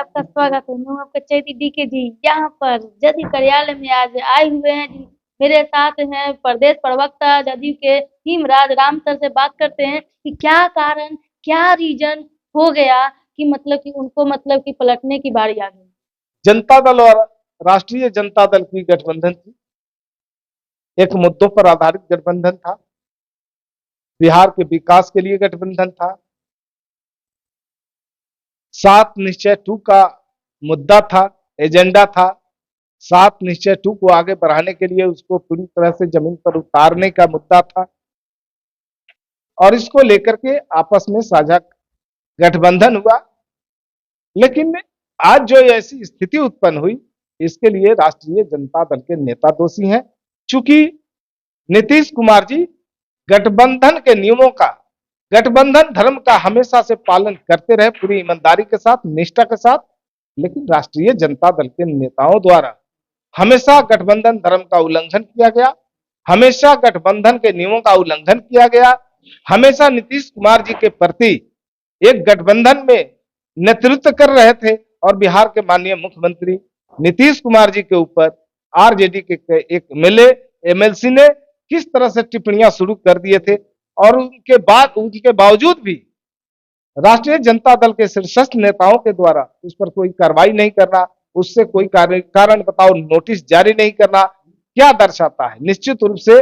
आपका स्वागत है। मैं हूं आपका चैती डीके जी। यहाँ पर जदयू कार्यालय में आज आए हुए हैं जी। मेरे साथ हैं प्रदेश प्रवक्ता जदयू के हिमराज राम सर से बात करते हैं कि क्या कारण, क्या रीजन हो गया कि मतलब कि उनको मतलब कि पलटने की बारी आ गई। जनता दल और राष्ट्रीय जनता दल की गठबंधन थी। एक मुद्दों पर आधारित गठबंधन था। बिहार के विकास के लिए गठबंधन था। 7 निश्चय 2 का मुद्दा था, एजेंडा था। 7 निश्चय 2 को आगे बढ़ाने के लिए उसको पूरी तरह से जमीन पर उतारने का मुद्दा था और इसको लेकर के आपस में साझा गठबंधन हुआ। लेकिन आज जो ऐसी स्थिति उत्पन्न हुई, इसके लिए राष्ट्रीय जनता दल के नेता दोषी हैं। चूंकि नीतीश कुमार जी गठबंधन के नियमों का, गठबंधन धर्म का हमेशा से पालन करते रहे, पूरी ईमानदारी के साथ, निष्ठा के साथ। लेकिन राष्ट्रीय जनता दल के नेताओं द्वारा हमेशा गठबंधन धर्म का उल्लंघन किया गया, हमेशा गठबंधन के नियमों का उल्लंघन किया गया। हमेशा नीतीश कुमार जी के प्रति एक गठबंधन में नेतृत्व कर रहे थे और बिहार के माननीय मुख्यमंत्री नीतीश कुमार जी के ऊपर आरजेडी के एक एमएलए एमएलसी ने किस तरह से टिप्पणियां शुरू कर दिए थे और उनके बावजूद भी राष्ट्रीय जनता दल के शीर्षस्थ नेताओं के द्वारा उस पर कोई कार्रवाई नहीं करना, उससे कोई कारण बताओ नोटिस जारी नहीं करना, क्या दर्शाता है? निश्चित रूप से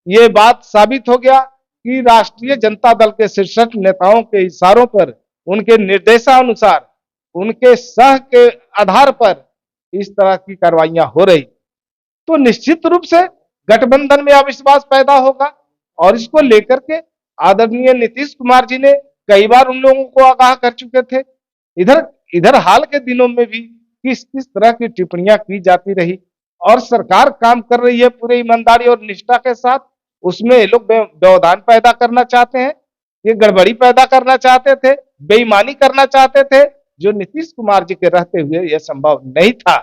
ये बात साबित हो गया कि राष्ट्रीय जनता दल के शीर्षस्थ नेताओं के इशारों पर, उनके निर्देशानुसार, उनके सह के आधार पर इस तरह की कार्रवाइयां हो रही, तो निश्चित रूप से गठबंधन में अविश्वास पैदा होगा। और इसको लेकर के आदरणीय नीतीश कुमार जी ने कई बार उन लोगों को आगाह कर चुके थे। इधर इधर हाल के दिनों में भी किस किस तरह की टिप्पणियां की जाती रही और सरकार काम कर रही है पूरे ईमानदारी और निष्ठा के साथ, उसमें ये लोग व्यवधान पैदा करना चाहते हैं, ये गड़बड़ी पैदा करना चाहते थे, बेईमानी करना चाहते थे, जो नीतीश कुमार जी के रहते हुए यह संभव नहीं था।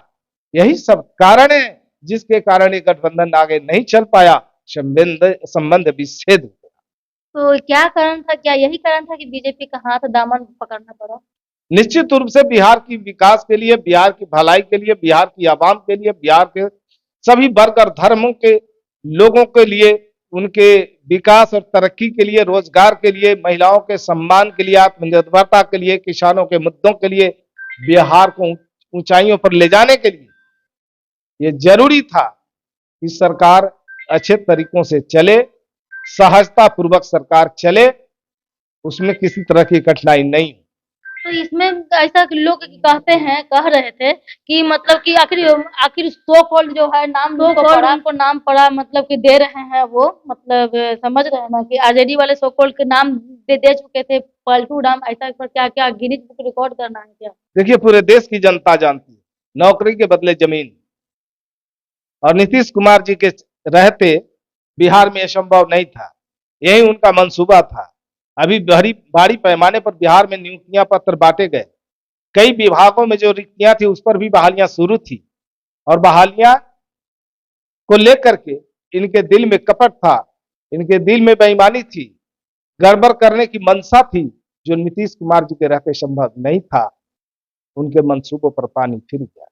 यही सब कारण है जिसके कारण ये गठबंधन आगे नहीं चल पाया, संबंध विच्छेद हो गया। तो क्या कारण था, क्या यही कारण था कि बीजेपी का हाथ दामन पकड़ना पड़ा? निश्चित रूप से बिहार की विकास के लिए, बिहार की भलाई के लिए, बिहार की आवाम के लिए, बिहार के सभी वर्ग और धर्मों के लोगों के लिए, उनके विकास और तरक्की के लिए, रोजगार के लिए, महिलाओं के सम्मान के लिए, आत्मनिर्भरता के लिए, किसानों के मुद्दों के लिए, बिहार को ऊंचाइयों पर ले जाने के लिए ये जरूरी था कि सरकार अच्छे तरीकों से चले, सहजता पूर्वक सरकार चले, उसमें किसी तरह की कठिनाई नहीं। तो इसमें ऐसा कि लोग कहते हैं, कह रहे थे कि मतलब कि आखिर आखिर सो कॉल्ड जो है नाम उनको नाम पड़ा, मतलब कि दे रहे हैं वो, मतलब समझ रहे हैं ना कि आरजेडी वाले सो कॉल्ड के नाम दे चुके थे, पलटू नाम, ऐसा पर क्या क्या गिनीज बुक रिकॉर्ड करना है क्या? देखिए, पूरे देश की जनता जानती है, नौकरी के बदले जमीन, और नीतीश कुमार जी के रहते बिहार में यह संभव नहीं था, यही उनका मंसूबा था। अभी भारी पैमाने पर बिहार में नियुक्तियां पत्र बांटे गए, कई विभागों में जो रिक्तियां थी उस पर भी बहालियां शुरू थी और बहालियां को लेकर के इनके दिल में कपट था, इनके दिल में बेईमानी थी, गड़बड़ करने की मंशा थी, जो नीतीश कुमार जी के रहते संभव नहीं था। उनके मंसूबों पर पानी फिर गया।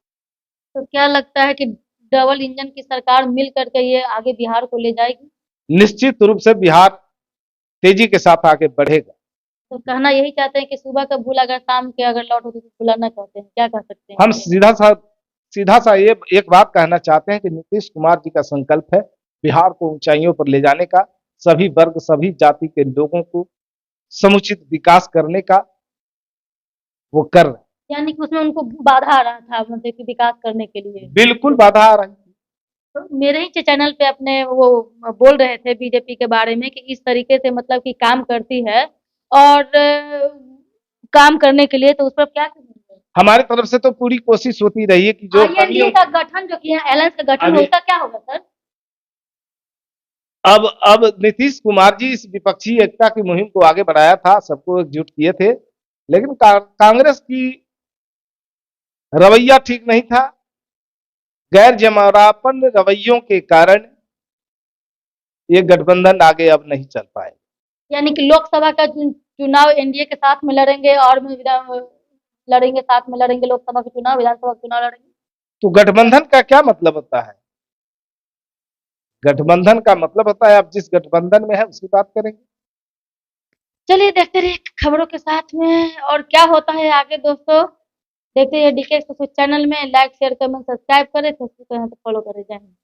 तो क्या लगता है कि डबल इंजन की सरकार मिल करके ये आगे बिहार को ले जाएगी? निश्चित रूप से बिहार तेजी के साथ आगे बढ़ेगा। तो कहना यही चाहते हैं कि सुबह का भूल अगर शाम के अगर लौट होती तो भुलाना चाहते हैं, क्या कह सकते हैं? हम सीधा सा ये एक बात कहना चाहते हैं कि नीतीश कुमार जी का संकल्प है बिहार को ऊंचाइयों पर ले जाने का, सभी वर्ग, सभी जाति के लोगों को समुचित विकास करने का वो कर रहे हैं। यानी कि उसमें उनको बाधा आ रहा था मतलब कि विकास करने के लिए? बिल्कुल बाधा आ रही है। तो मेरे ही चैनल पे अपने वो बोल रहे थे बीजेपी के बारे में कि इस तरीके से मतलब कि काम करती है और काम करने के लिए, तो उस पर क्या कहेंगे? हमारी तरफ से तो पूरी कोशिश होती रही है कि जो आईएनडीए का गठन जो किया, एलायंस का गठन, उसका क्या होगा सर? अब नीतीश कुमार जी इस विपक्षी एकता की मुहिम को आगे बढ़ाया था, सबको एकजुट किए थे, लेकिन कांग्रेस की रवैया ठीक नहीं था, गैर जमावरापन रवैयों के कारण ये गठबंधन आगे अब नहीं चल पाएगा। यानी कि लोकसभा का चुनाव एनडीए के साथ में लड़ेंगे और लड़ेंगे, साथ में लड़ेंगे, लोकसभा के चुनाव, विधानसभा के चुनाव लड़ेंगे। तो गठबंधन का क्या मतलब होता है? गठबंधन का मतलब होता है आप जिस गठबंधन में है उसकी बात करेंगे। चलिए देखते रहिए खबरों के साथ में और क्या होता है आगे दोस्तों। देखते रहिए डीके एक्सप्रेस चैनल में। लाइक शेयर कमेंट सब्सक्राइब करें, फेसबुक पे हैं तो फॉलो करें। जय हिंद।